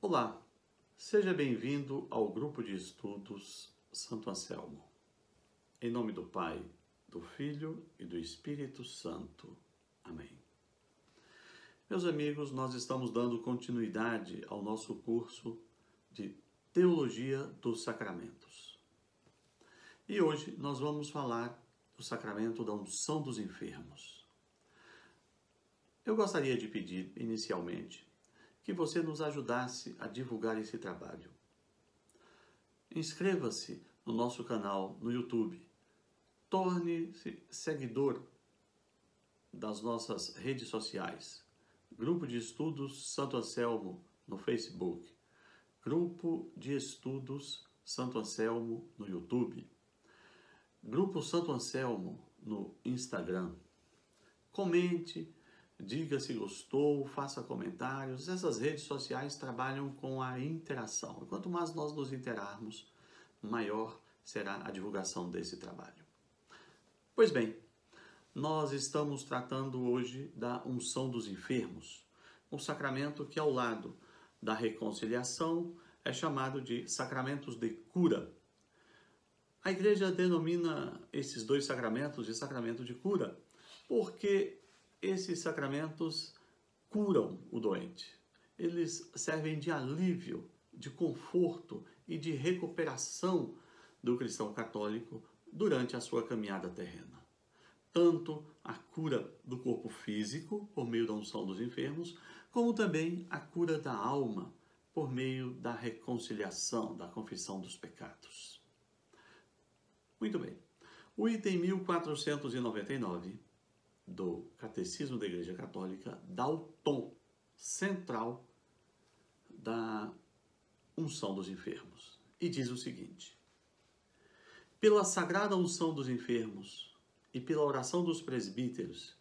Olá, seja bem-vindo ao grupo de estudos Santo Anselmo. Em nome do Pai, do Filho e do Espírito Santo. Amém. Meus amigos, nós estamos dando continuidade ao nosso curso de Teologia dos Sacramentos. E hoje nós vamos falar do sacramento da unção dos enfermos. Eu gostaria de pedir, inicialmente, que você nos ajudasse a divulgar esse trabalho. Inscreva-se no nosso canal no YouTube. Torne-se seguidor das nossas redes sociais. Grupo de Estudos Santo Anselmo no Facebook. Grupo de Estudos Santo Anselmo no YouTube. Grupo Santo Anselmo no Instagram. Comente, diga se gostou, faça comentários. Essas redes sociais trabalham com a interação. Quanto mais nós nos interarmos, maior será a divulgação desse trabalho. Pois bem, nós estamos tratando hoje da unção dos enfermos, um sacramento que, ao lado da reconciliação, é chamado de sacramentos de cura. A Igreja denomina esses dois sacramentos de sacramento de cura, porque esses sacramentos curam o doente. Eles servem de alívio, de conforto e de recuperação do cristão católico durante a sua caminhada terrena. Tanto a cura do corpo físico, por meio da unção dos enfermos, como também a cura da alma, por meio da reconciliação, da confissão dos pecados. Muito bem. O item 1499 do Catecismo da Igreja Católica dá o tom central da unção dos enfermos e diz o seguinte: pela sagrada unção dos enfermos e pela oração dos presbíteros,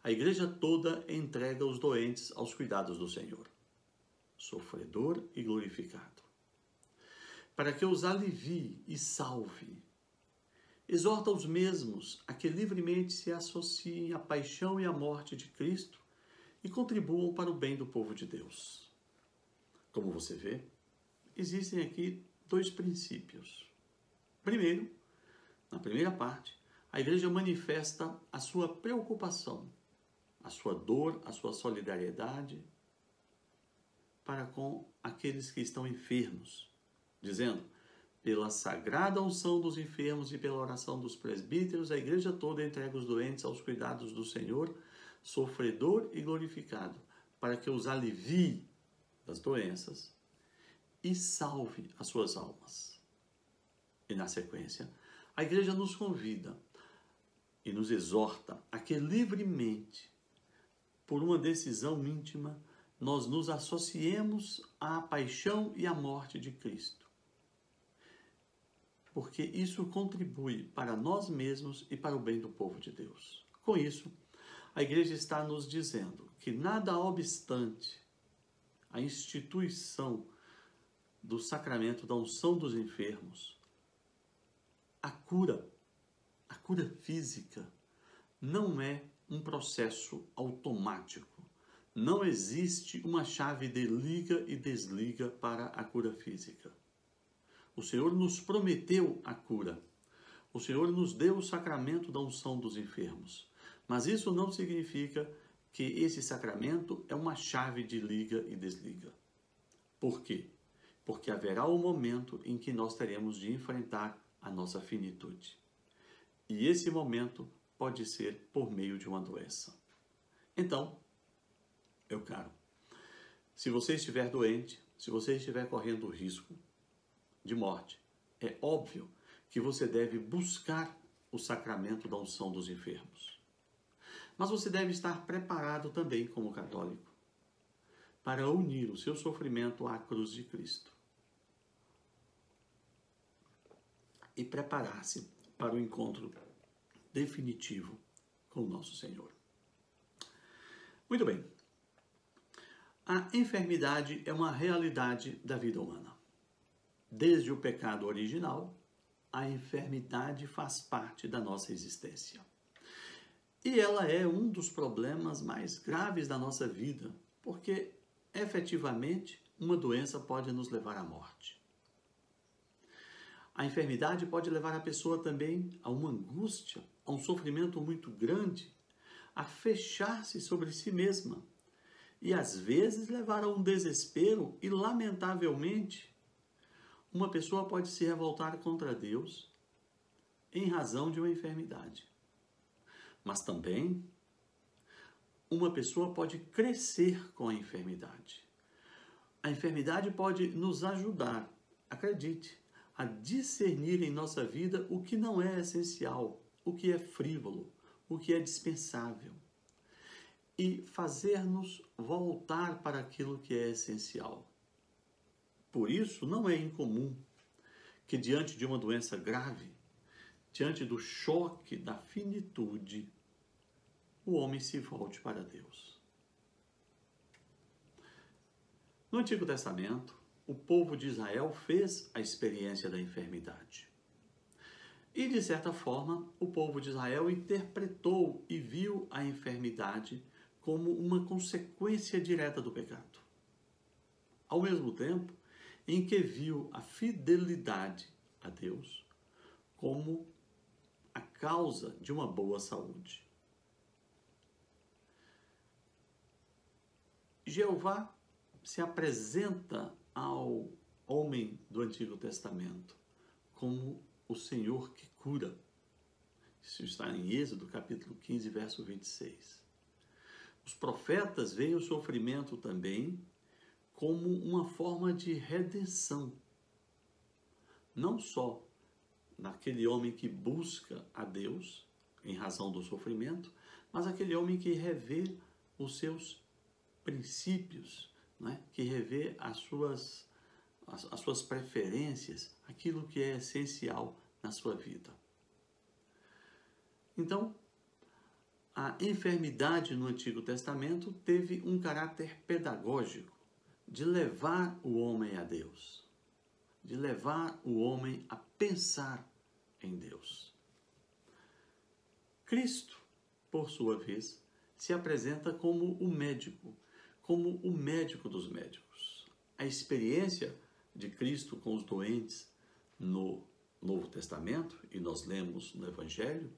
a Igreja toda entrega os doentes aos cuidados do Senhor, sofredor e glorificado, para que os alivie e salve. Exorta os mesmos a que livremente se associem à paixão e à morte de Cristo e contribuam para o bem do povo de Deus. Como você vê, existem aqui dois princípios. Primeiro, na primeira parte, a Igreja manifesta a sua preocupação, a sua dor, a sua solidariedade para com aqueles que estão enfermos, dizendo: pela sagrada unção dos enfermos e pela oração dos presbíteros, a Igreja toda entrega os doentes aos cuidados do Senhor, sofredor e glorificado, para que os alivie das doenças e salve as suas almas. E na sequência, a Igreja nos convida e nos exorta a que livremente, por uma decisão íntima, nós nos associemos à paixão e à morte de Cristo, porque isso contribui para nós mesmos e para o bem do povo de Deus. Com isso, a Igreja está nos dizendo que, nada obstante a instituição do sacramento da unção dos enfermos, a cura física não é um processo automático. Não existe uma chave de liga e desliga para a cura física. O Senhor nos prometeu a cura. O Senhor nos deu o sacramento da unção dos enfermos. Mas isso não significa que esse sacramento é uma chave de liga e desliga. Por quê? Porque haverá um momento em que nós teremos de enfrentar a nossa finitude. E esse momento pode ser por meio de uma doença. Então, meu caro, se você estiver doente, se você estiver correndo risco de morte, é óbvio que você deve buscar o sacramento da unção dos enfermos. Mas você deve estar preparado também, como católico, para unir o seu sofrimento à cruz de Cristo e preparar-se para o encontro definitivo com o nosso Senhor. Muito bem. A enfermidade é uma realidade da vida humana. Desde o pecado original, a enfermidade faz parte da nossa existência. E ela é um dos problemas mais graves da nossa vida, porque efetivamente uma doença pode nos levar à morte. A enfermidade pode levar a pessoa também a uma angústia, a um sofrimento muito grande, a fechar-se sobre si mesma e às vezes levar a um desespero e, lamentavelmente, uma pessoa pode se revoltar contra Deus em razão de uma enfermidade. Mas também uma pessoa pode crescer com a enfermidade. A enfermidade pode nos ajudar, acredite, a discernir em nossa vida o que não é essencial, o que é frívolo, o que é dispensável, e fazer-nos voltar para aquilo que é essencial. Por isso, não é incomum que, diante de uma doença grave, diante do choque da finitude, o homem se volte para Deus. No Antigo Testamento, o povo de Israel fez a experiência da enfermidade. E, de certa forma, o povo de Israel interpretou e viu a enfermidade como uma consequência direta do pecado. Ao mesmo tempo em que viu a fidelidade a Deus como a causa de uma boa saúde. Jeová se apresenta ao homem do Antigo Testamento como o Senhor que cura. Isso está em Êxodo, capítulo 15, verso 26. Os profetas veem o sofrimento também como uma forma de redenção. Não só naquele homem que busca a Deus em razão do sofrimento, mas aquele homem que revê os seus princípios, né? Que revê as suas preferências, aquilo que é essencial na sua vida. Então, a enfermidade no Antigo Testamento teve um caráter pedagógico de levar o homem a Deus, de levar o homem a pensar em Deus. Cristo, por sua vez, se apresenta como o médico dos médicos. A experiência de Cristo com os doentes no Novo Testamento, e nós lemos no Evangelho,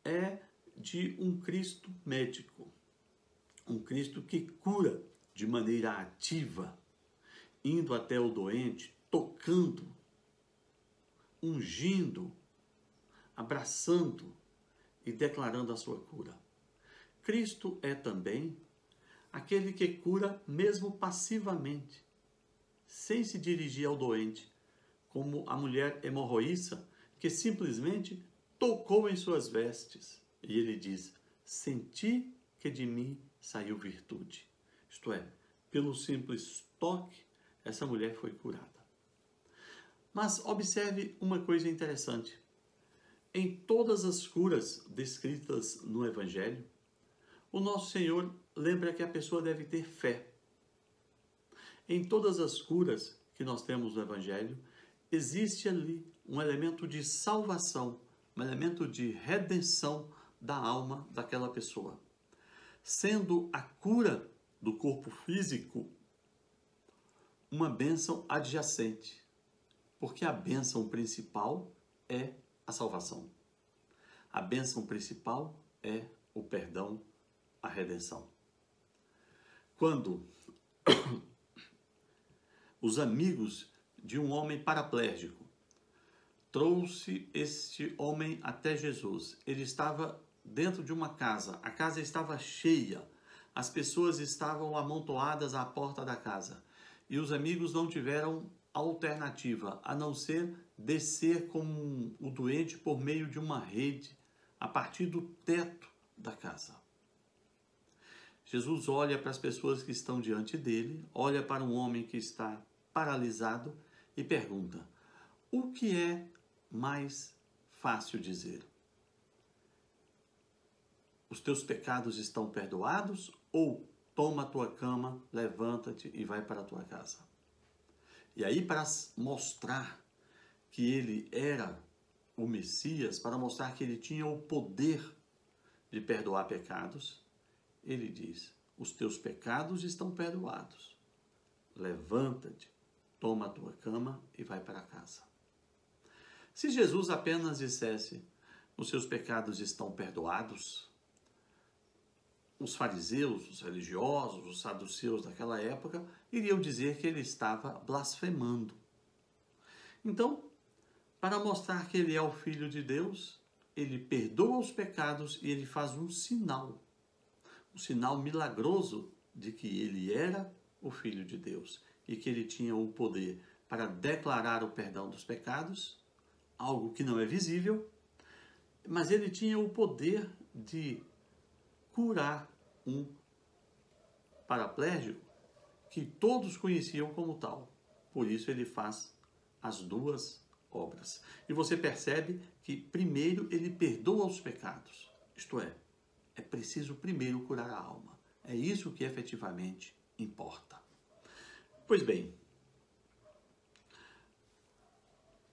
é de um Cristo médico, um Cristo que cura de maneira ativa, indo até o doente, tocando, ungindo, abraçando e declarando a sua cura. Cristo é também aquele que cura mesmo passivamente, sem se dirigir ao doente, como a mulher hemorroíça que simplesmente tocou em suas vestes. E ele diz: senti que de mim saiu virtude. Isto é, pelo simples toque, essa mulher foi curada. Mas observe uma coisa interessante. Em todas as curas descritas no Evangelho, o nosso Senhor lembra que a pessoa deve ter fé. Em todas as curas que nós temos no Evangelho, existe ali um elemento de salvação, um elemento de redenção da alma daquela pessoa. Sendo a cura do corpo físico uma bênção adjacente, porque a bênção principal é a salvação. A bênção principal é o perdão, a redenção. Quando os amigos de um homem paraplégico trouxe este homem até Jesus, ele estava dentro de uma casa, a casa estava cheia, as pessoas estavam amontoadas à porta da casa e os amigos não tiveram alternativa a não ser descer com o doente por meio de uma rede a partir do teto da casa. Jesus olha para as pessoas que estão diante dele, olha para um homem que está paralisado e pergunta: o que é mais fácil dizer? Os teus pecados estão perdoados? Ou toma a tua cama, levanta-te e vai para a tua casa? E aí, para mostrar que ele era o Messias, para mostrar que ele tinha o poder de perdoar pecados, ele diz: os teus pecados estão perdoados. Levanta-te, toma a tua cama e vai para casa. Se Jesus apenas dissesse: os seus pecados estão perdoados, os fariseus, os religiosos, os saduceus daquela época iriam dizer que ele estava blasfemando. Então, para mostrar que ele é o Filho de Deus, ele perdoa os pecados e ele faz um sinal milagroso de que ele era o Filho de Deus e que ele tinha o poder para declarar o perdão dos pecados, algo que não é visível, mas ele tinha o poder de curar um paraplégico que todos conheciam como tal. Por isso ele faz as duas obras. E você percebe que primeiro ele perdoa os pecados, isto é preciso primeiro curar a alma. É isso que efetivamente importa. Pois bem,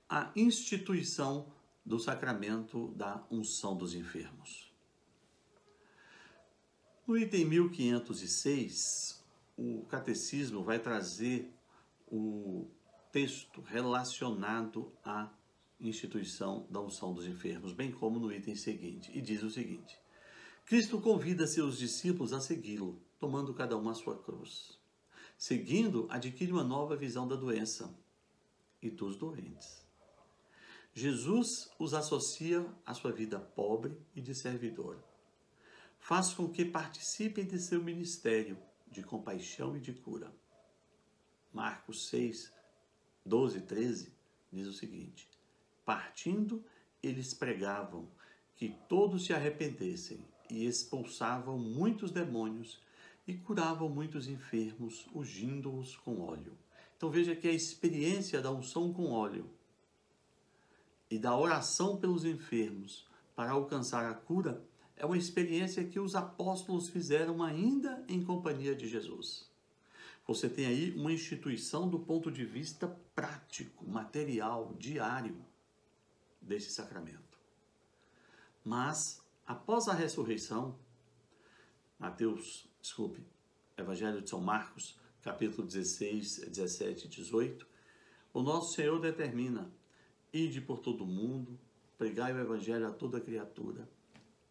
a instituição do sacramento da unção dos enfermos. No item 1506, o catecismo vai trazer o texto relacionado à instituição da unção dos enfermos, bem como no item seguinte, e diz o seguinte: Cristo convida seus discípulos a segui-lo, tomando cada um a sua cruz. Seguindo, adquire uma nova visão da doença e dos doentes. Jesus os associa à sua vida pobre e de servidor. Faz com que participem de seu ministério de compaixão e de cura. Marcos 6, 12 e 13 diz o seguinte: partindo, eles pregavam que todos se arrependessem e expulsavam muitos demônios e curavam muitos enfermos, ungindo-os com óleo. Então veja que a experiência da unção com óleo e da oração pelos enfermos para alcançar a cura é uma experiência que os apóstolos fizeram ainda em companhia de Jesus. Você tem aí uma instituição do ponto de vista prático, material, diário desse sacramento. Mas, após a ressurreição, Evangelho de São Marcos, capítulo 16, 17 e 18, o nosso Senhor determina: ide por todo o mundo, pregai o Evangelho a toda criatura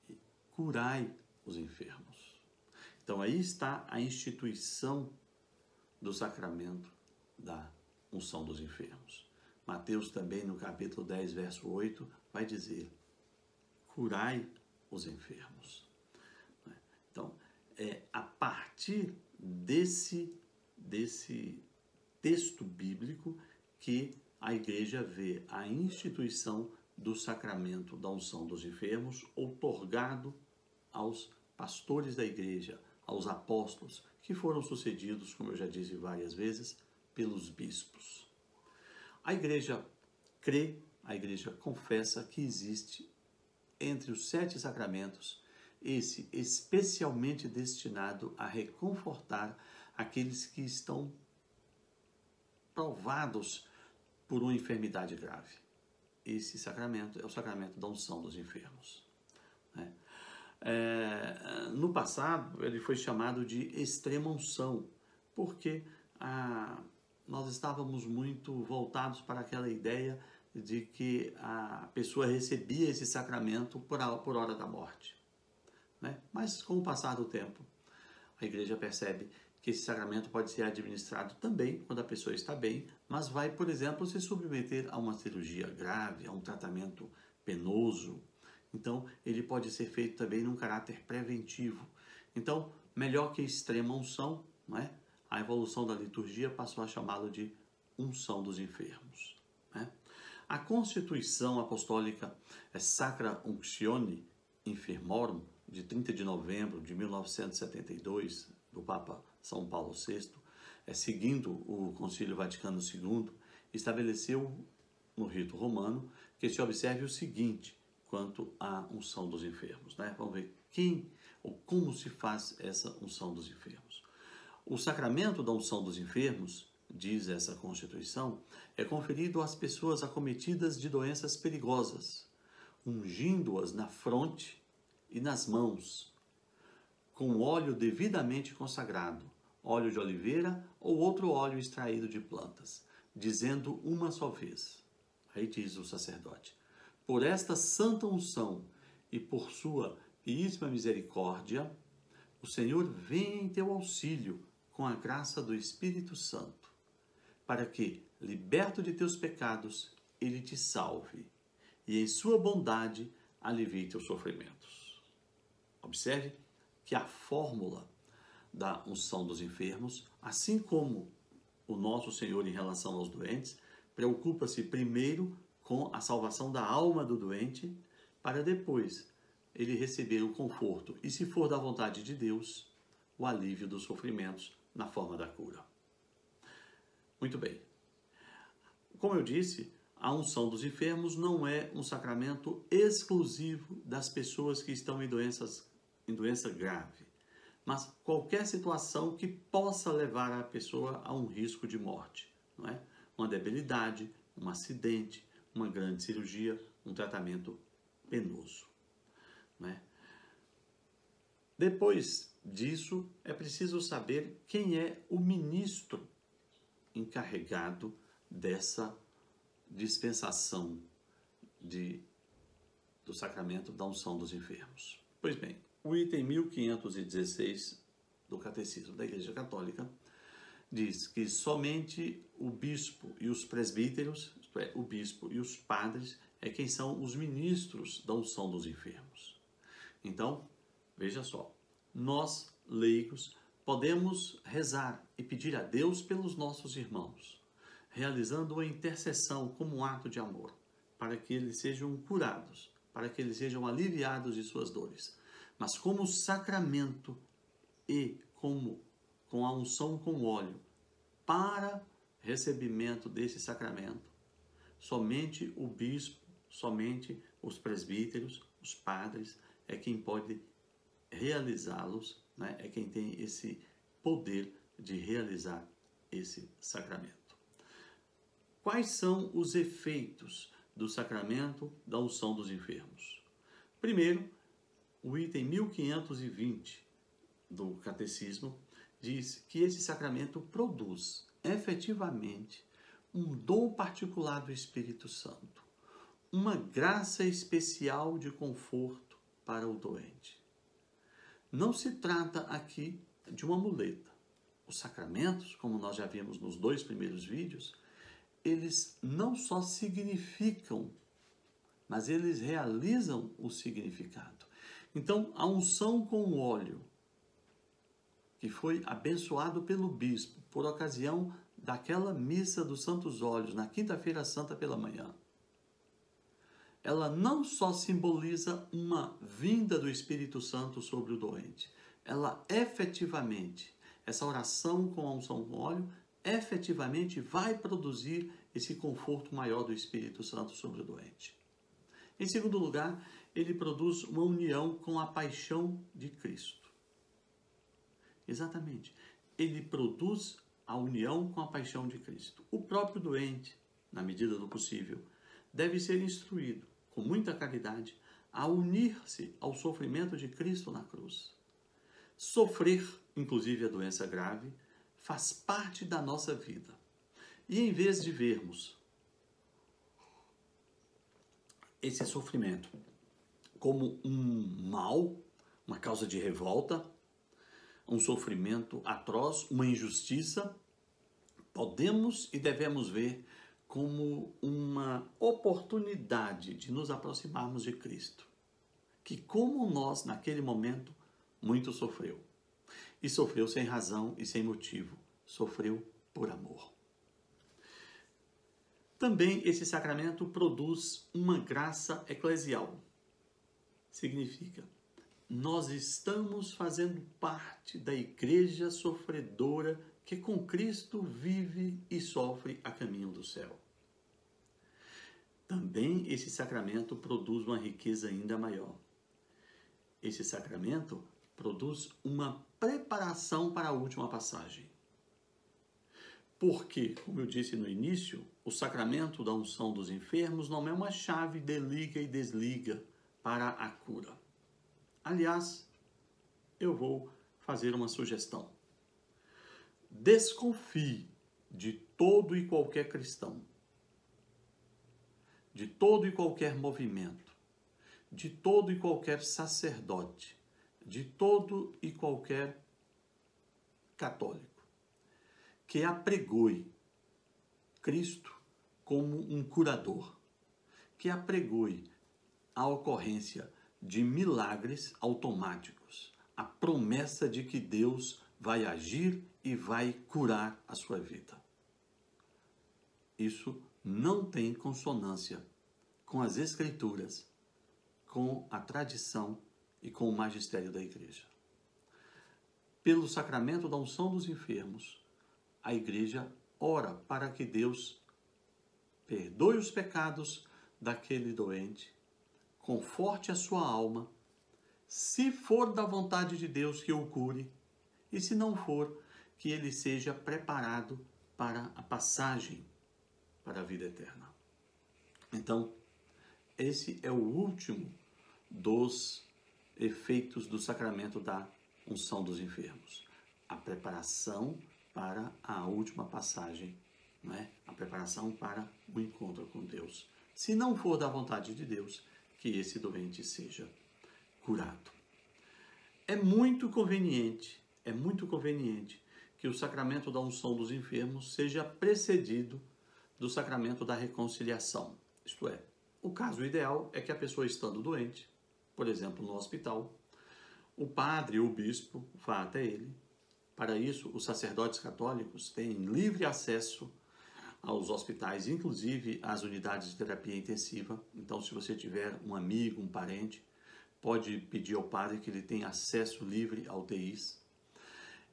e curai os enfermos. Então aí está a instituição do sacramento da unção dos enfermos. Mateus também, no capítulo 10, verso 8, vai dizer: curai os enfermos. Então, é a partir desse texto bíblico que a igreja vê a instituição do sacramento da unção dos enfermos outorgado aos pastores da igreja, aos apóstolos, que foram sucedidos, como eu já disse várias vezes, pelos bispos. A igreja crê, a igreja confessa que existe entre os 7 sacramentos esse especialmente destinado a reconfortar aqueles que estão provados por uma enfermidade grave. Esse sacramento é o sacramento da unção dos enfermos. No passado, ele foi chamado de extrema-unção, porque nós estávamos muito voltados para aquela ideia de que a pessoa recebia esse sacramento por hora da morte. Mas, com o passar do tempo, a igreja percebe que esse sacramento pode ser administrado também quando a pessoa está bem, mas vai, por exemplo, se submeter a uma cirurgia grave, a um tratamento penoso. Então, ele pode ser feito também num caráter preventivo. Então, melhor que extrema unção, a evolução da liturgia passou a chamá-lo de unção dos enfermos. A Constituição Apostólica Sacra Unctione Infirmorum, de 30 de novembro de 1972, do Papa São Paulo VI, seguindo o Concílio Vaticano II, estabeleceu no rito romano que se observe o seguinte quanto à unção dos enfermos. Vamos ver quem ou como se faz essa unção dos enfermos. O sacramento da unção dos enfermos diz essa Constituição, é conferido às pessoas acometidas de doenças perigosas, ungindo-as na fronte e nas mãos, com óleo devidamente consagrado, óleo de oliveira ou outro óleo extraído de plantas, dizendo uma só vez. Aí diz o sacerdote: por esta santa unção e por sua finíssima misericórdia, o Senhor vem em teu auxílio com a graça do Espírito Santo, para que, liberto de teus pecados, ele te salve e em sua bondade alivie teus sofrimentos. Observe que a fórmula da unção dos enfermos, assim como o nosso Senhor em relação aos doentes, preocupa-se primeiro com a salvação da alma do doente, para depois ele receber o conforto e, se for da vontade de Deus, o alívio dos sofrimentos na forma da cura. Muito bem. Como eu disse, a unção dos enfermos não é um sacramento exclusivo das pessoas que estão em doença grave, mas qualquer situação que possa levar a pessoa a um risco de morte, não é? Uma debilidade, um acidente, uma grande cirurgia, um tratamento penoso, não é? Depois disso, é preciso saber quem é o ministro encarregado dessa dispensação do sacramento da unção dos enfermos. Pois bem, o item 1516 do Catecismo da Igreja Católica diz que somente o bispo e os presbíteros, isto é, o bispo e os padres, é quem são os ministros da unção dos enfermos. Então, veja só, nós, leigos, podemos rezar e pedir a Deus pelos nossos irmãos, realizando uma intercessão como um ato de amor, para que eles sejam curados, para que eles sejam aliviados de suas dores. Mas como sacramento e com a unção com óleo para recebimento desse sacramento, somente o bispo, somente os presbíteros, os padres, é quem pode realizá-los, né? É quem tem esse poder de realizar esse sacramento. Quais são os efeitos do sacramento da unção dos enfermos? Primeiro, o item 1520 do Catecismo diz que esse sacramento produz efetivamente um dom particular do Espírito Santo, uma graça especial de conforto para o doente. Não se trata aqui de uma muleta. Os sacramentos, como nós já vimos nos 2 primeiros vídeos, eles não só significam, mas eles realizam o significado. Então, a unção com óleo, que foi abençoado pelo bispo por ocasião daquela missa dos Santos Óleos, na Quinta-feira Santa pela manhã, ela não só simboliza uma vinda do Espírito Santo sobre o doente, ela efetivamente, essa oração com a unção com óleo, efetivamente vai produzir esse conforto maior do Espírito Santo sobre o doente. Em segundo lugar, ele produz uma união com a paixão de Cristo. Exatamente. Ele produz a união com a paixão de Cristo. O próprio doente, na medida do possível, deve ser instruído, com muita caridade, a unir-se ao sofrimento de Cristo na cruz. Sofrer, inclusive a doença grave, faz parte da nossa vida. E em vez de vermos esse sofrimento como um mal, uma causa de revolta, um sofrimento atroz, uma injustiça, podemos e devemos ver como uma oportunidade de nos aproximarmos de Cristo, que, como nós, naquele momento, muito sofreu. E sofreu sem razão e sem motivo, sofreu por amor. Também esse sacramento produz uma graça eclesial. Significa, nós estamos fazendo parte da igreja sofredora que com Cristo vive e sofre a caminho do céu. Também esse sacramento produz uma riqueza ainda maior. Esse sacramento produz uma preparação para a última passagem. Porque, como eu disse no início, o sacramento da unção dos enfermos não é uma chave de liga e desliga para a cura. Aliás, eu vou fazer uma sugestão. Desconfie de todo e qualquer cristão, de todo e qualquer movimento, de todo e qualquer sacerdote, de todo e qualquer católico que apregoe Cristo como um curador, que apregoe a ocorrência de milagres automáticos, a promessa de que Deus vai agir e vai curar a sua vida. Isso não tem consonância com as Escrituras, com a tradição e com o magistério da Igreja. Pelo sacramento da unção dos enfermos, a Igreja ora para que Deus perdoe os pecados daquele doente, conforte a sua alma, se for da vontade de Deus que o cure, e se não for, que ele seja preparado para a passagem para a vida eterna. Então, esse é o último dos efeitos do sacramento da unção dos enfermos. A preparação para a última passagem, não é? A preparação para o encontro com Deus. Se não for da vontade de Deus, que esse doente seja curado. É muito conveniente que o sacramento da unção dos enfermos seja precedido do sacramento da reconciliação. Isto é, o caso ideal é que a pessoa estando doente, por exemplo, no hospital, o padre ou o bispo vá até ele. Para isso, os sacerdotes católicos têm livre acesso aos hospitais, inclusive às unidades de terapia intensiva. Então, se você tiver um amigo, um parente, pode pedir ao padre que ele tenha acesso livre a UTIs.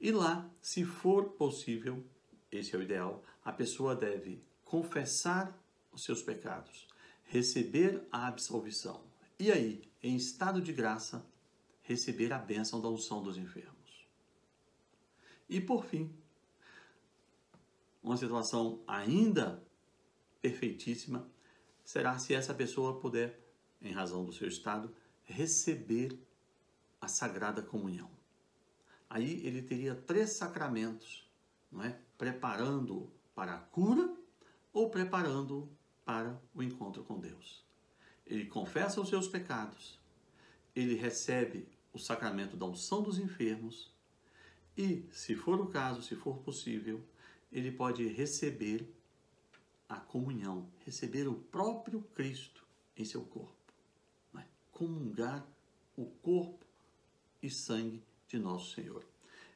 E lá, se for possível, esse é o ideal, a pessoa deve confessar os seus pecados, receber a absolvição e aí, em estado de graça, receber a bênção da unção dos enfermos. E por fim, uma situação ainda perfeitíssima será se essa pessoa puder, em razão do seu estado, receber a Sagrada Comunhão. Aí ele teria 3 sacramentos, não é? Preparando-o para a cura ou preparando-o para o encontro com Deus. Ele confessa os seus pecados, ele recebe o sacramento da unção dos enfermos e, se for o caso, se for possível, ele pode receber a comunhão, receber o próprio Cristo em seu corpo. Não é? Comungar o corpo e sangue de nosso Senhor.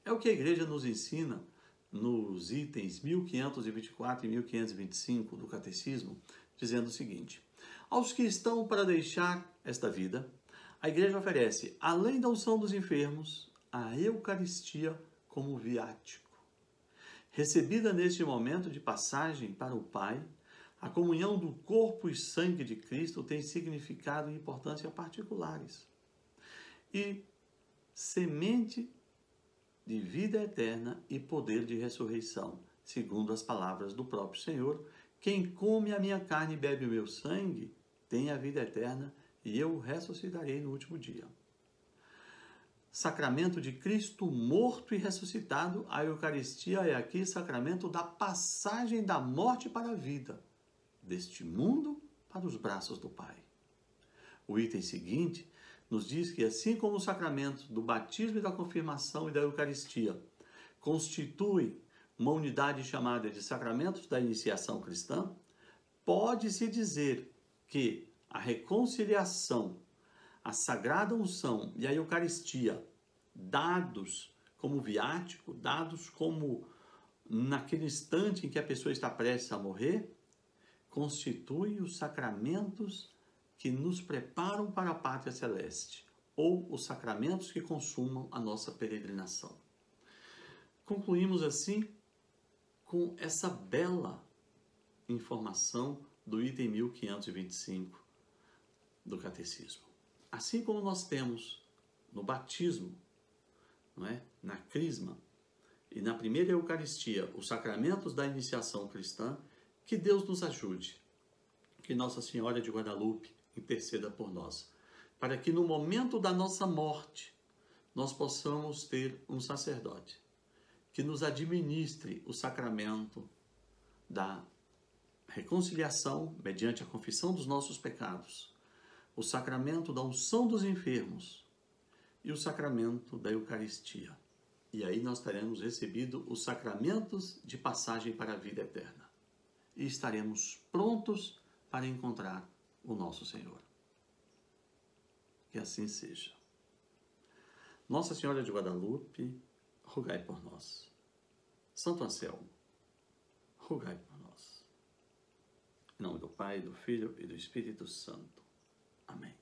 É o que a Igreja nos ensina nos itens 1524 e 1525 do Catecismo, dizendo o seguinte: aos que estão para deixar esta vida, a Igreja oferece, além da unção dos enfermos, a Eucaristia como viático. Recebida neste momento de passagem para o Pai, a comunhão do corpo e sangue de Cristo tem significado e importância particulares. E semente de vida eterna e poder de ressurreição, segundo as palavras do próprio Senhor: quem come a minha carne e bebe o meu sangue tem a vida eterna e eu o ressuscitarei no último dia. Sacramento de Cristo morto e ressuscitado, a Eucaristia é aqui sacramento da passagem da morte para a vida, deste mundo para os braços do Pai. O item seguinte nos diz que, assim como os sacramentos do batismo e da confirmação e da Eucaristia constituem uma unidade chamada de sacramentos da iniciação cristã, pode-se dizer que a reconciliação, a sagrada unção e a Eucaristia, dados como viático, dados como naquele instante em que a pessoa está prestes a morrer, constituem os sacramentos que nos preparam para a pátria celeste, ou os sacramentos que consumam a nossa peregrinação. Concluímos assim com essa bela informação do item 1525 do Catecismo. Assim como nós temos no batismo, não é? Na crisma, e na primeira Eucaristia, os sacramentos da iniciação cristã, que Deus nos ajude, que Nossa Senhora de Guadalupe interceda por nós, para que no momento da nossa morte nós possamos ter um sacerdote que nos administre o sacramento da reconciliação mediante a confissão dos nossos pecados, o sacramento da unção dos enfermos e o sacramento da Eucaristia. E aí nós teremos recebido os sacramentos de passagem para a vida eterna. E estaremos prontos para encontrar o nosso Senhor. Que assim seja. Nossa Senhora de Guadalupe, rogai por nós. Santo Anselmo, rogai por nós. Em nome do Pai, do Filho e do Espírito Santo. Amém.